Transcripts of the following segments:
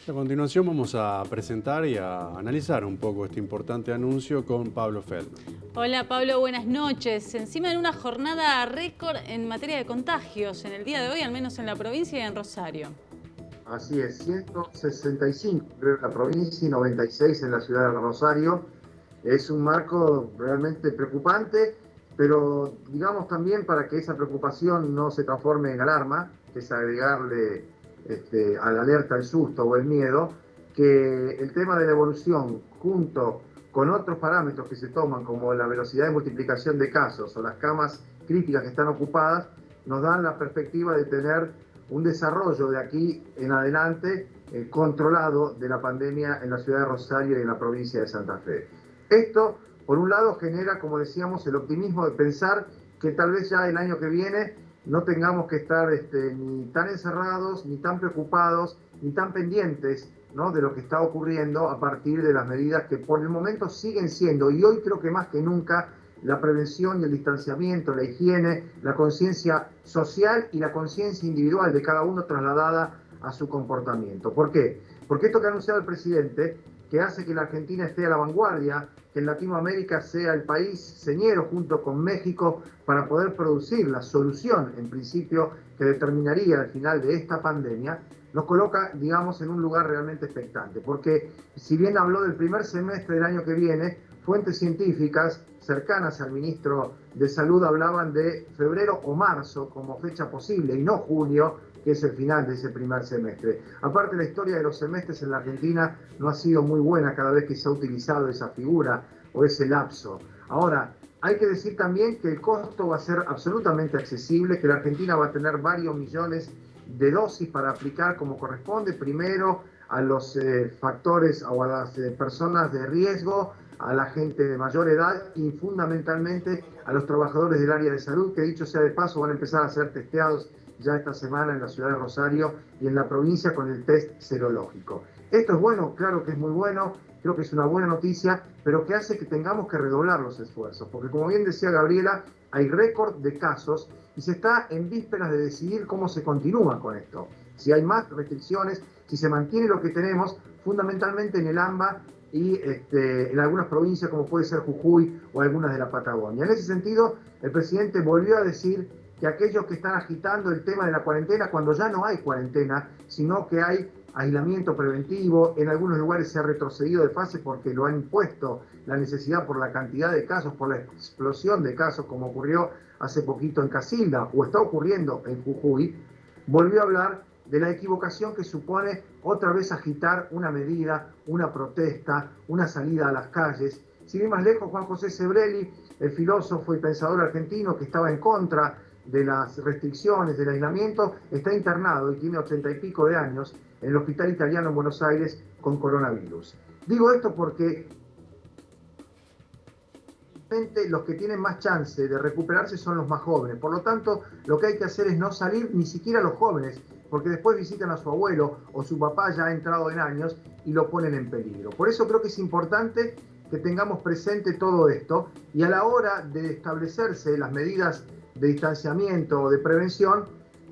A continuación vamos a presentar y a analizar un poco este importante anuncio con Pablo Feldman. Hola Pablo, buenas noches. Encima de una jornada récord en materia de contagios en el día de hoy, al menos en la provincia y en Rosario. Así es, 165 en la provincia y 96 en la ciudad de Rosario. Es un marco realmente preocupante, pero digamos también para que esa preocupación no se transforme en alarma, que es agregarle a la alerta el susto o el miedo, que el tema de la evolución junto con otros parámetros que se toman como la velocidad de multiplicación de casos o las camas críticas que están ocupadas, nos dan la perspectiva de tener un desarrollo de aquí en adelante controlado de la pandemia en la ciudad de Rosario y en la provincia de Santa Fe. Esto, por un lado, genera, como decíamos, el optimismo de pensar que tal vez ya el año que viene no tengamos que estar ni tan encerrados, ni tan preocupados, ni tan pendientes, ¿no?, de lo que está ocurriendo a partir de las medidas que por el momento siguen siendo, y hoy creo que más que nunca, la prevención y el distanciamiento, la higiene, la conciencia social y la conciencia individual de cada uno trasladada a su comportamiento. ¿Por qué? Porque esto que ha anunciado el presidente, que hace que la Argentina esté a la vanguardia, que en Latinoamérica sea el país señero junto con México para poder producir la solución, en principio, que determinaría el final de esta pandemia, nos coloca, digamos, en un lugar realmente expectante. Porque si bien habló del primer semestre del año que viene, fuentes científicas cercanas al ministro de Salud hablaban de febrero o marzo como fecha posible y no junio, que es el final de ese primer semestre. Aparte, la historia de los semestres en la Argentina no ha sido muy buena cada vez que se ha utilizado esa figura o ese lapso. Ahora, hay que decir también que el costo va a ser absolutamente accesible, que la Argentina va a tener varios millones de dosis para aplicar como corresponde, primero a los factores o a las personas de riesgo, a la gente de mayor edad y fundamentalmente a los trabajadores del área de salud, que dicho sea de paso van a empezar a ser testeados ya esta semana en la ciudad de Rosario y en la provincia con el test serológico. Esto es bueno, claro que es muy bueno, creo que es una buena noticia, pero que hace que tengamos que redoblar los esfuerzos, porque como bien decía Gabriela, hay récord de casos y se está en vísperas de decidir cómo se continúa con esto. Si hay más restricciones, si se mantiene lo que tenemos, fundamentalmente en el AMBA y en algunas provincias como puede ser Jujuy o algunas de la Patagonia. En ese sentido, el presidente volvió a decir que aquellos que están agitando el tema de la cuarentena, cuando ya no hay cuarentena, sino que hay aislamiento preventivo, en algunos lugares se ha retrocedido de fase porque lo han impuesto la necesidad por la cantidad de casos, por la explosión de casos, como ocurrió hace poquito en Casilda o está ocurriendo en Jujuy, volvió a hablar de la equivocación que supone otra vez agitar una medida, una protesta, una salida a las calles. Sin ir más lejos, Juan José Sebrelli, el filósofo y pensador argentino que estaba en contra de las restricciones, del aislamiento, está internado y tiene 80 y pico de años en el Hospital Italiano en Buenos Aires con coronavirus. Digo esto porque los que tienen más chance de recuperarse son los más jóvenes. Por lo tanto, lo que hay que hacer es no salir ni siquiera los jóvenes, porque después visitan a su abuelo o su papá ya ha entrado en años y lo ponen en peligro. Por eso creo que es importante que tengamos presente todo esto y a la hora de establecerse las medidas de distanciamiento o de prevención,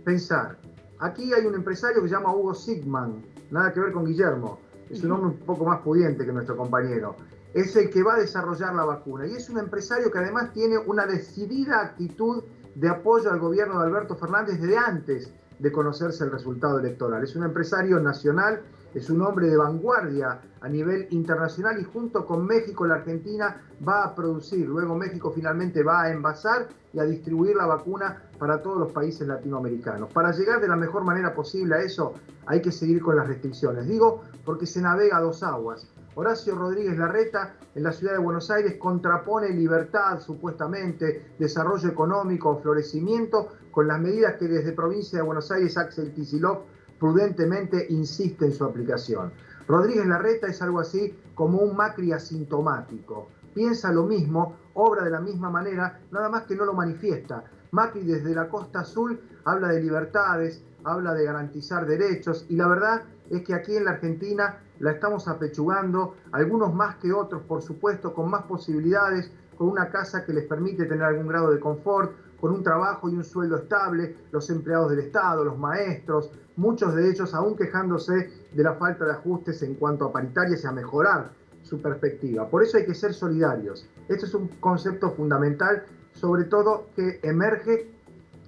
pensar. Aquí hay un empresario que se llama Hugo Sigman, nada que ver con Guillermo, es un hombre un poco más pudiente que nuestro compañero. Es el que va a desarrollar la vacuna y es un empresario que además tiene una decidida actitud de apoyo al gobierno de Alberto Fernández desde antes de conocerse el resultado electoral. Es un empresario nacional, es un hombre de vanguardia a nivel internacional y junto con México, la Argentina va a producir, luego México finalmente va a envasar y a distribuir la vacuna para todos los países latinoamericanos. Para llegar de la mejor manera posible a eso hay que seguir con las restricciones. Digo porque se navega a dos aguas. Horacio Rodríguez Larreta en la ciudad de Buenos Aires contrapone libertad, supuestamente, desarrollo económico, florecimiento, con las medidas que desde provincia de Buenos Aires Axel Kicillof prudentemente insiste en su aplicación. Rodríguez Larreta es algo así como un Macri asintomático. Piensa lo mismo, obra de la misma manera, nada más que no lo manifiesta. Macri desde la Costa Azul habla de libertades, habla de garantizar derechos y la verdad es que aquí en la Argentina la estamos apechugando, algunos más que otros, por supuesto, con más posibilidades, con una casa que les permite tener algún grado de confort, con un trabajo y un sueldo estable, los empleados del Estado, los maestros, muchos de ellos aún quejándose de la falta de ajustes en cuanto a paritarias y a mejorar su perspectiva. Por eso hay que ser solidarios. Este es un concepto fundamental, sobre todo que emerge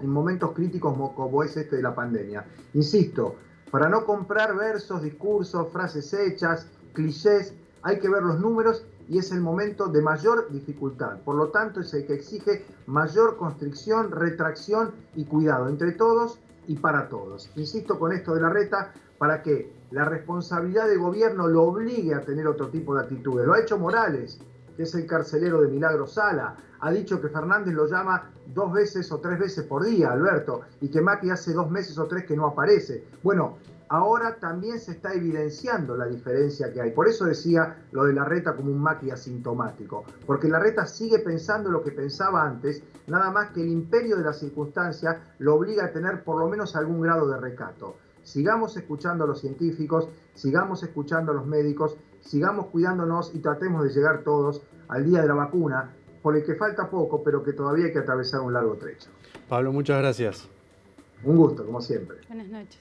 en momentos críticos como es este de la pandemia. Insisto, para no comprar versos, discursos, frases hechas, clichés, hay que ver los números y es el momento de mayor dificultad. Por lo tanto, es el que exige mayor constricción, retracción y cuidado entre todos y para todos. Insisto con esto de Larreta para que la responsabilidad de gobierno lo obligue a tener otro tipo de actitudes. Lo ha hecho Morales, que es el carcelero de Milagro Sala. Ha dicho que Fernández lo llama 2 veces o 3 veces por día, Alberto, y que Macri hace 2 meses o 3 que no aparece. Bueno, ahora también se está evidenciando la diferencia que hay. Por eso decía lo de Larreta como un Macri asintomático, porque Larreta sigue pensando lo que pensaba antes, nada más que el imperio de las circunstancias lo obliga a tener por lo menos algún grado de recato. Sigamos escuchando a los científicos, sigamos escuchando a los médicos, sigamos cuidándonos y tratemos de llegar todos al día de la vacuna, por el que falta poco, pero que todavía hay que atravesar un largo trecho. Pablo, muchas gracias. Un gusto, como siempre. Buenas noches.